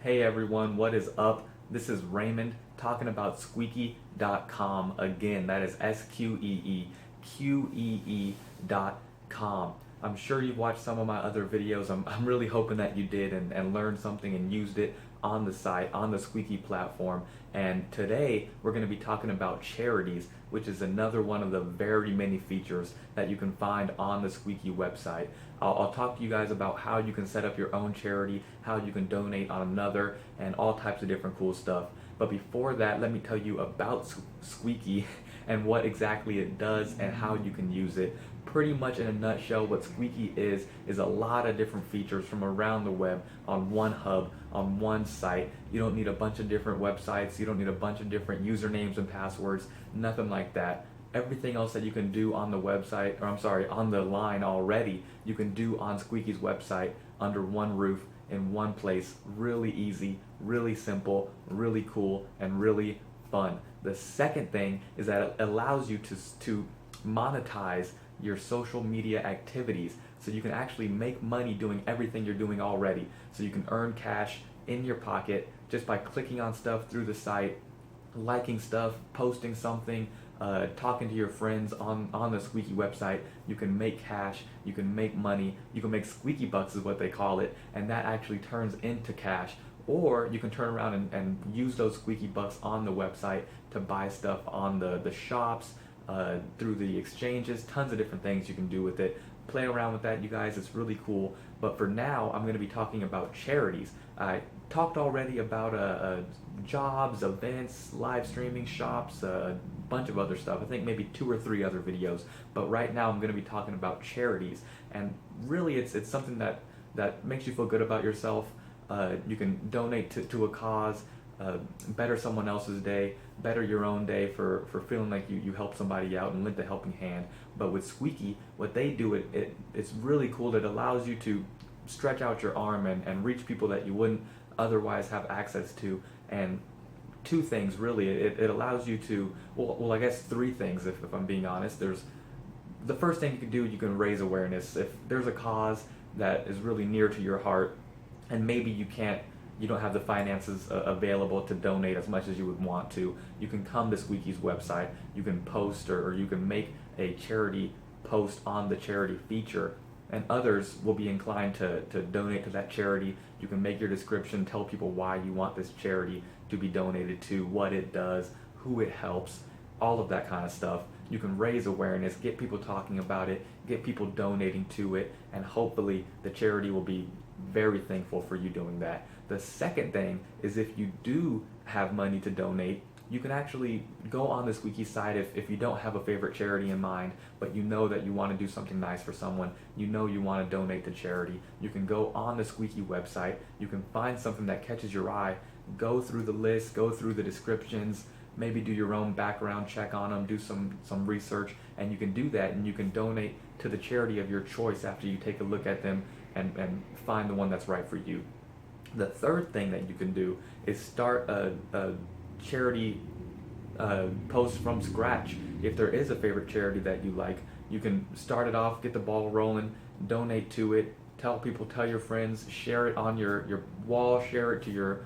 Hey everyone, what is up? This is Raymond talking about Sqeeqee.com again. That is Sqeeqee.com. I'm sure you've watched some of my other videos. I'm really hoping that you did and learned something and used it on the site, on the Sqeeqee platform. And today we're going to be talking about charities, which is another one of the very many features that you can find on the Sqeeqee website. I'll talk to you guys about how you can set up your own charity, how you can donate on another, and all types of different cool stuff. But before that, let me tell you about Sqeeqee and what exactly it does and how you can use it. Pretty much in a nutshell, what Sqeeqee is a lot of different features from around the web on one hub, on one site. You don't need a bunch of different websites, you don't need a bunch of different usernames and passwords, nothing like that. Everything else that you can do on the website, or I'm sorry, on the line already, you can do on Sqeeqee's website under one roof in one place. Really easy, really simple, really cool, and really fun. The second thing is that it allows you to monetize your social media activities, so you can actually make money doing everything you're doing already. So you can earn cash in your pocket just by clicking on stuff through the site, liking stuff, posting something, talking to your friends on the Sqeeqee website. You can make cash, you can make money, you can make squeaky bucks is what they call it, and that actually turns into cash. Or you can turn around and use those squeaky bucks on the website to buy stuff on the shops, through the exchanges, tons of different things you can do with it. Play around with that, you guys, it's really cool. But for now, I'm going to be talking about charities. I talked already about jobs, events, live streaming, shops, a bunch of other stuff. I think maybe 2 or 3 other videos. But right now, I'm going to be talking about charities. And really, it's something that makes you feel good about yourself. You can donate to a cause, better someone else's day, better your own day for feeling like you helped somebody out and lent a helping hand. But with Sqeeqee, what they do, it's really cool. It allows you to stretch out your arm and reach people that you wouldn't otherwise have access to. And 2 things really, it allows you to, well I guess 3 things if I'm being honest. There's the first thing you can do, you can raise awareness. If there's a cause that is really near to your heart and maybe you don't have the finances available to donate as much as you would want to, you can come to Sqeeqee's website, you can post or you can make a charity post on the charity feature, and others will be inclined to donate to that charity. You can make your description, tell people why you want this charity to be donated to, what it does, who it helps, all of that kind of stuff. You can raise awareness, get people talking about it, get people donating to it, and hopefully the charity will be very thankful for you doing that. The second thing is, if you do have money to donate, you can actually go on the Sqeeqee site if you don't have a favorite charity in mind, but you know that you want to do something nice for someone, you know you want to donate to charity. You can go on the Sqeeqee website, you can find something that catches your eye, go through the list, go through the descriptions, maybe do your own background check on them, do some research, and you can do that, and you can donate to the charity of your choice after you take a look at them and find the one that's right for you. The third thing that you can do is start a charity post from scratch. If there is a favorite charity that you like, you can start it off, get the ball rolling, donate to it, tell people, tell your friends, share it on your wall, share it to your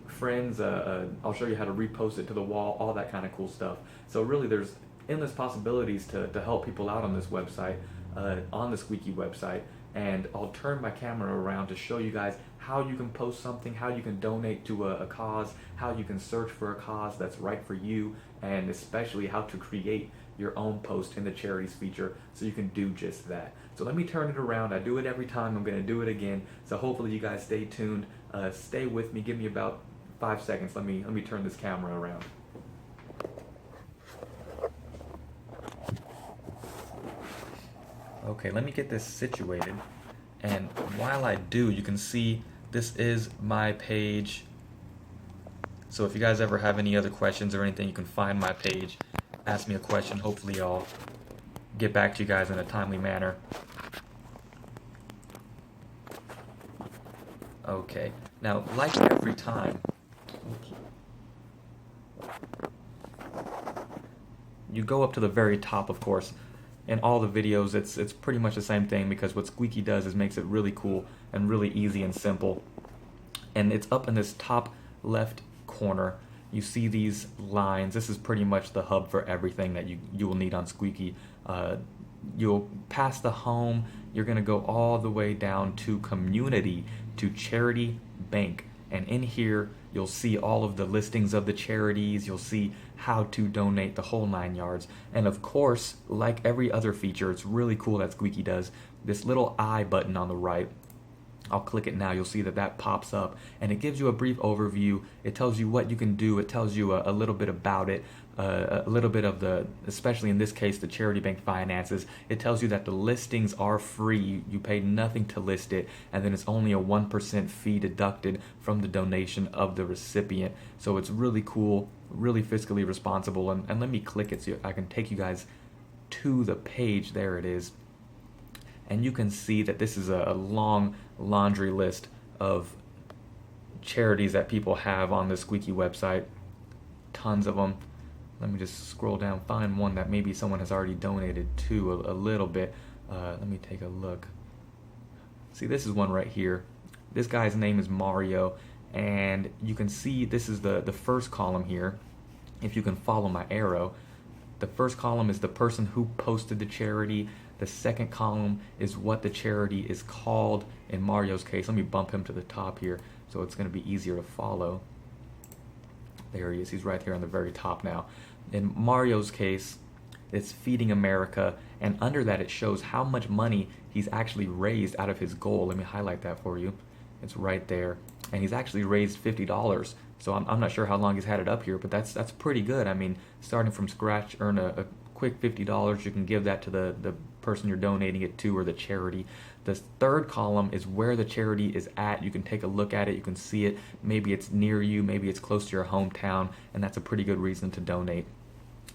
friends. I'll show you how to repost it to the wall, all that kind of cool stuff. So really there's endless possibilities to help people out on this website, on the Sqeeqee website. And I'll turn my camera around to show you guys how you can post something, how you can donate to a cause, how you can search for a cause that's right for you, and especially how to create your own post in the charities feature so you can do just that. So let me turn it around. I do it every time. I'm going to do it again. So hopefully you guys stay tuned. Stay with me. Give me about 5 seconds. Let me turn this camera around. Okay, let me get this situated, and while I do, you can see this is my page. So if you guys ever have any other questions or anything, you can find my page, ask me a question. Hopefully I'll get back to you guys in a timely manner. Okay, now like every time, you go up to the very top, of course. In all the videos, it's pretty much the same thing, because what Sqeeqee does is makes it really cool and really easy and simple. And it's up in this top left corner. You see these lines. This is pretty much the hub for everything that you will need on Sqeeqee. You'll pass the home. You're going to go all the way down to community, to charity bank. And in here, you'll see all of the listings of the charities. You'll see how to donate, the whole 9 yards. And of course, like every other feature, it's really cool that Sqeeqee does, this little I button on the right. I'll click it now. You'll see that that pops up, and it gives you a brief overview. It tells you what you can do. It tells you a little bit about it, a little bit of the, especially in this case, the charity bank finances. It tells you that the listings are free. You pay nothing to list it, and then it's only a 1% fee deducted from the donation of the recipient. So it's really cool, really fiscally responsible. And let me click it so I can take you guys to the page. There it is. And you can see that this is a long laundry list of charities that people have on the Sqeeqee website. Tons of them. Let me just scroll down, find one that maybe someone has already donated to a little bit. Let me take a look. See, this is one right here. This guy's name is Mario, and you can see this is the first column here. If you can follow my arrow, the first column is the person who posted the charity. The second column is what the charity is called. In Mario's case, let me bump him to the top here so it's going to be easier to follow. There he is. He's right here on the very top now. In Mario's case, it's Feeding America, and under that it shows how much money he's actually raised out of his goal. Let me highlight that for you. It's right there. And he's actually raised $50. So I'm not sure how long he's had it up here, but that's pretty good. I mean, starting from scratch, earn a quick $50. You can give that to the person you're donating it to, or the charity. The third column is where the charity is at. You can take a look at it. You can see it. Maybe it's near you. Maybe it's close to your hometown, and that's a pretty good reason to donate.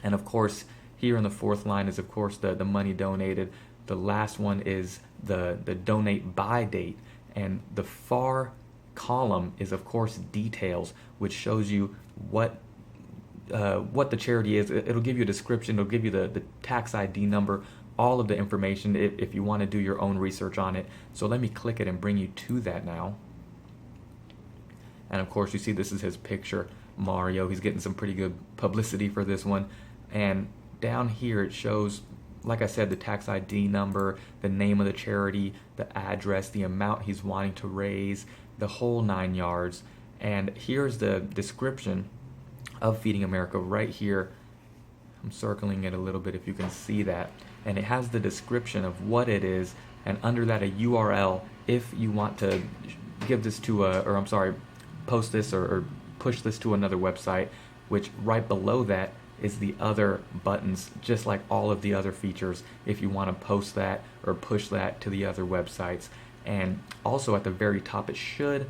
And of course, here in the fourth line is, of course, the money donated. The last one is the donate by date. And the far column is, of course, details, which shows you what the charity is. It'll give you a description. It'll give you the tax ID number, all of the information if you want to do your own research on it. So let me click it and bring you to that now. And of course, you see this is his picture, Mario. He's getting some pretty good publicity for this one. And down here it shows, like I said, the tax ID number, the name of the charity, the address, the amount he's wanting to raise, the whole 9 yards. And here's the description of Feeding America right here. I'm circling it a little bit if you can see that. And it has the description of what it is, and under that a URL if you want to give this to post this or push this to another website, which right below that is the other buttons, just like all of the other features, if you want to post that or push that to the other websites. And also at the very top it should,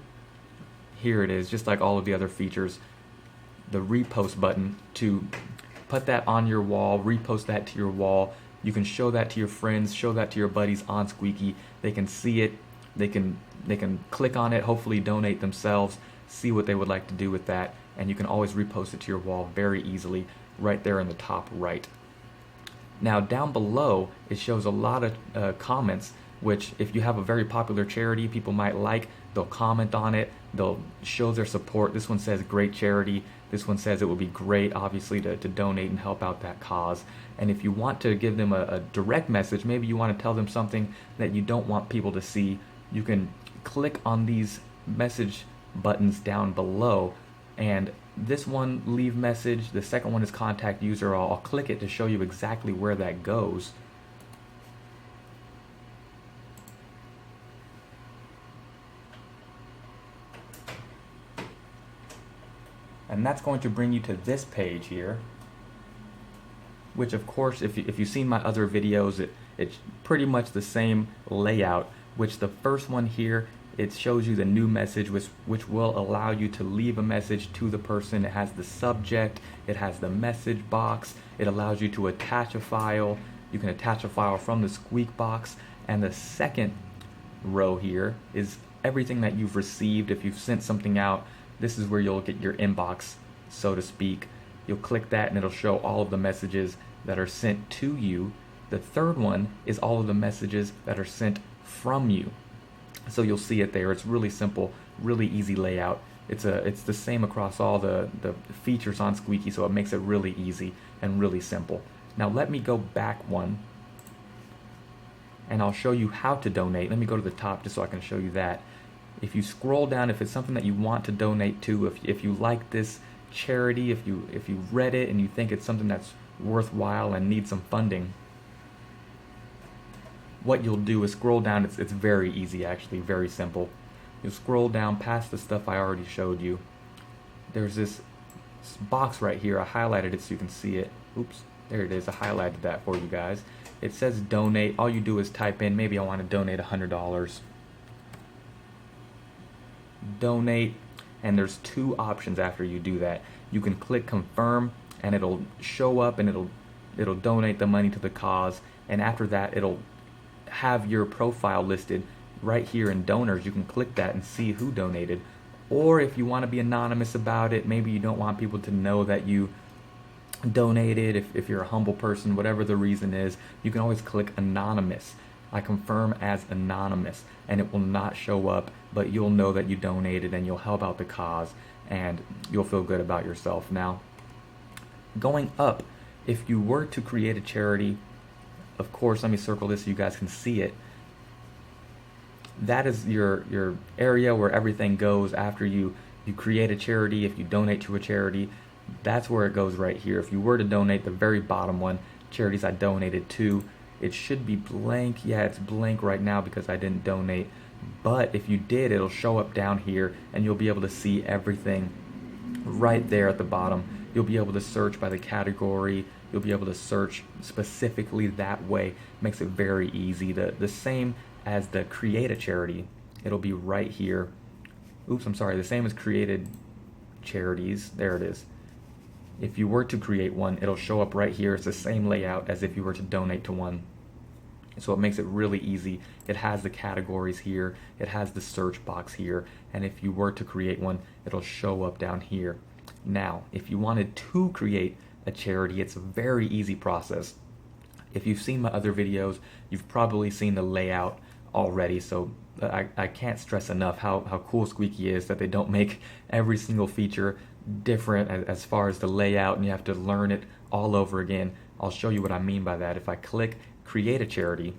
here it is, just like all of the other features, the repost button to put that on your wall, repost that to your wall. You can show that to your friends, show that to your buddies on Sqeeqee. They can see it, they can click on it, hopefully donate themselves, see what they would like to do with that, and you can always repost it to your wall very easily right there in the top right. Now down below it shows a lot of comments, which if you have a very popular charity people might like, they'll comment on it, they'll show their support. This one says great charity. This one says it would be great, obviously, to donate and help out that cause. And if you want to give them a direct message, maybe you want to tell them something that you don't want people to see, you can click on these message buttons down below. And this one, leave message. The second one is contact user. I'll click it to show you exactly where that goes. And that's going to bring you to this page here, which of course, if you've seen my other videos, it's pretty much the same layout, which the first one here, it shows you the new message, which will allow you to leave a message to the person. It has the subject, it has the message box, it allows you to attach a file. You can attach a file from the Sqeeq box. And the second row here is everything that you've received. If you've sent something out, this is where you'll get your inbox, so to speak. You'll click that and it'll show all of the messages that are sent to you. The third one is all of the messages that are sent from you. So you'll see it there. It's really simple, really easy layout. It's the same across all the features on Sqeeqee, so it makes it really easy and really simple. Now let me go back one and I'll show you how to donate. Let me go to the top just so I can show you that. If you scroll down, if it's something that you want to donate to, if you like this charity, if you read it and you think it's something that's worthwhile and needs some funding, what you'll do is scroll down. It's very easy, actually, very simple. You'll scroll down past the stuff I already showed you. There's this box right here. I highlighted it so you can see it. Oops, there it is. I highlighted that for you guys. It says donate. All you do is type in, maybe I want to donate $100. Donate, and there's two options after you do that. You can click confirm and it'll show up and it'll donate the money to the cause, and after that it'll have your profile listed right here in donors. You can click that and see who donated. Or if you want to be anonymous about it, maybe you don't want people to know that you donated, if you're a humble person, whatever the reason is, you can always click anonymous. I confirm as anonymous, and it will not show up, but you'll know that you donated and you'll help out the cause and you'll feel good about yourself. Now, going up, if you were to create a charity, of course, let me circle this so you guys can see it. That is your area where everything goes after you create a charity. If you donate to a charity, that's where it goes right here. If you were to donate, the very bottom one, charities I donated to, it should be blank. Yeah, it's blank right now because I didn't donate. But if you did, it'll show up down here and you'll be able to see everything right there at the bottom. You'll be able to search by the category. You'll be able to search specifically that way. Makes it very easy. The same as the create a charity. It'll be right here. Oops, I'm sorry. The same as created charities. There it is. If you were to create one, it'll show up right here. It's the same layout as if you were to donate to one. So it makes it really easy. It has the categories here. It has the search box here. And if you were to create one, it'll show up down here. Now, if you wanted to create a charity, it's a very easy process. If you've seen my other videos, you've probably seen the layout already. So I can't stress enough how cool Sqeeqee is, that they don't make every single feature different as far as the layout and you have to learn it all over again. I'll show you what I mean by that. If I click create a charity,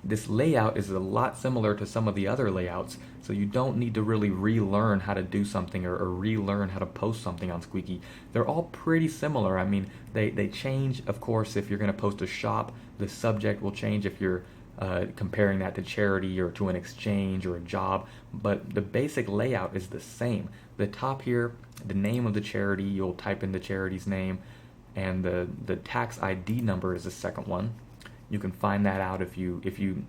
this layout is a lot similar to some of the other layouts, so you don't need to really relearn how to do something or relearn how to post something on Sqeeqee. They're all pretty similar. I mean, they change, of course. If you're going to post a shop, the subject will change if you're comparing that to charity or to an exchange or a job, but the basic layout is the same. The top here, the name of the charity, you'll type in the charity's name, and the tax ID number is the second one. You can find that out if you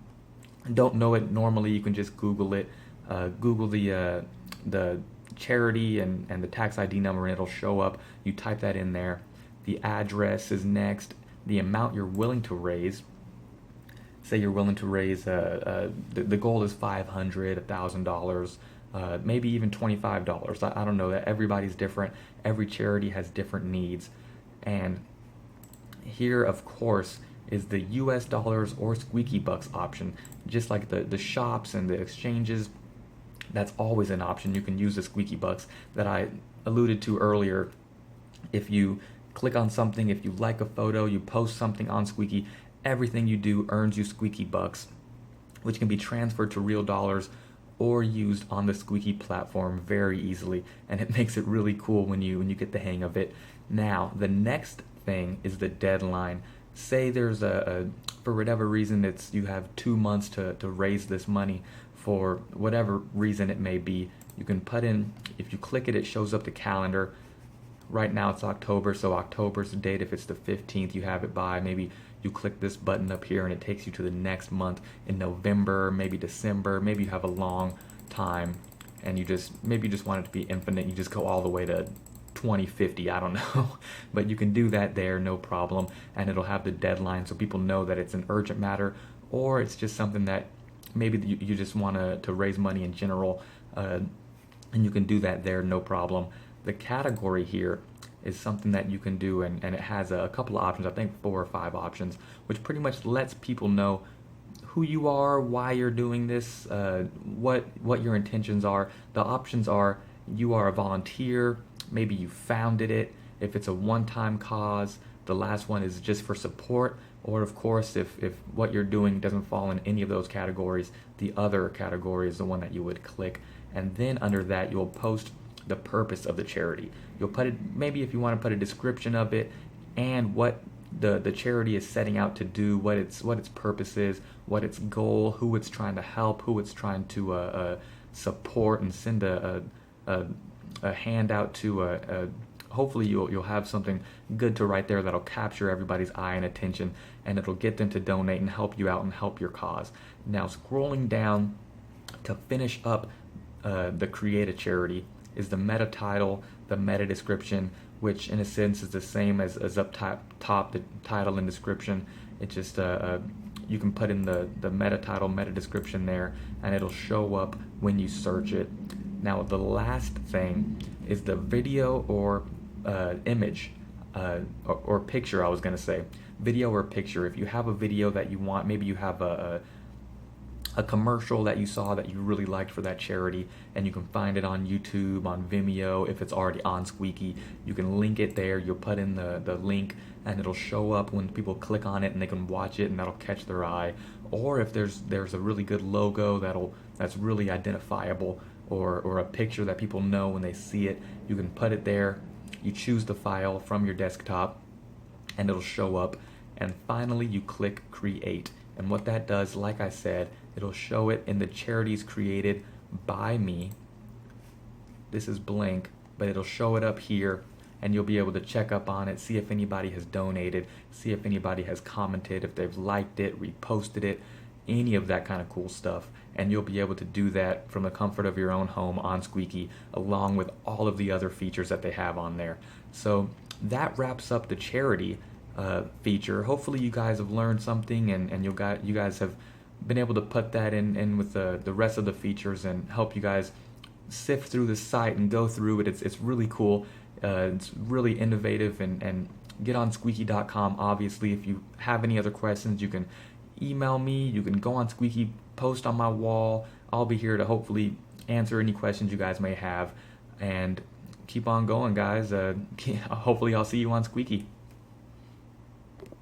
don't know it normally. You can just Google it. Google the charity and the tax ID number, and it'll show up. You type that in there. The address is next. The amount you're willing to raise. Say you're willing to raise, the goal is $500, $1,000, maybe even $25. I don't know, that everybody's different. Every charity has different needs. And here, of course, is the US dollars or Sqeeqee bucks option. Just like the shops and the exchanges, that's always an option. You can use the Sqeeqee bucks that I alluded to earlier. If you click on something, if you like a photo, you post something on Sqeeqee, everything you do earns you Sqeeqee bucks, which can be transferred to real dollars or used on the Sqeeqee platform very easily, and it makes it really cool when you get the hang of it. Now, the next thing is the deadline. Say there's for whatever reason, you have 2 months to raise this money for whatever reason it may be. You can put in, if you click it, it shows up the calendar. Right now it's October, so October's the date. If it's the 15th, you have it by, maybe you click this button up here and it takes you to the next month in November, maybe December, maybe you have a long time and maybe you just want it to be infinite. You just go all the way to 2050, I don't know. But you can do that there, no problem, and it'll have the deadline so people know that it's an urgent matter, or it's just something that maybe you just want to raise money in general, and you can do that there, no problem. The category here is something that you can do, and it has a couple of options, I think 4 or 5 options, which pretty much lets people know who you are, why you're doing this, what your intentions are. The options are you are a volunteer, maybe you founded it, if it's a one-time cause. The last one is just for support, or of course, if what you're doing doesn't fall in any of those categories, the other category is the one that you would click. And then under that, you'll post the purpose of the charity. You'll put it, maybe if you want to put a description of it and what the charity is setting out to do, what its purpose is, what its goal, who it's trying to help, who it's trying to support, and send a handout to. Hopefully you'll have something good to write there that'll capture everybody's eye and attention, and it'll get them to donate and help you out and help your cause. Now scrolling down to finish up the create a charity is the meta title, the meta description, which in a sense is the same as up top, the title and description. It just you can put in the meta title, meta description there, and it'll show up when you search it. Now the thing is the video or image or picture. I was gonna say video or picture. If you have a video that you want, maybe you have a commercial that you saw that you really liked for that charity, and you can find it on YouTube, on Vimeo. If it's already on Sqeeqee, you can link it there. You'll put in the link, and it'll show up when people click on it, and they can watch it, and that'll catch their eye. Or if there's a really good logo that's really identifiable, or a picture that people know when they see it, you can put it there. You choose the file from your desktop, and it'll show up. And finally, you click create. And what that does, like I said, it'll show it in the charities created by me. This is blank, but it'll show it up here, and you'll be able to check up on it, see if anybody has donated, see if anybody has commented, if they've liked it, reposted it, any of that kind of cool stuff. And you'll be able to do that from the comfort of your own home on Sqeeqee, along with all of the other features that they have on there. So that wraps up the charity feature. Hopefully you guys have learned something, and you guys have been able to put that in with the rest of the features, and help you guys sift through the site and go through it. It's really cool. It's really innovative, and get on Sqeeqee.com. Obviously, if you have any other questions, you can email me, you can go on Sqeeqee, post on my wall. I'll be here to hopefully answer any questions you guys may have, and keep on going, guys. Hopefully I'll see you on Sqeeqee.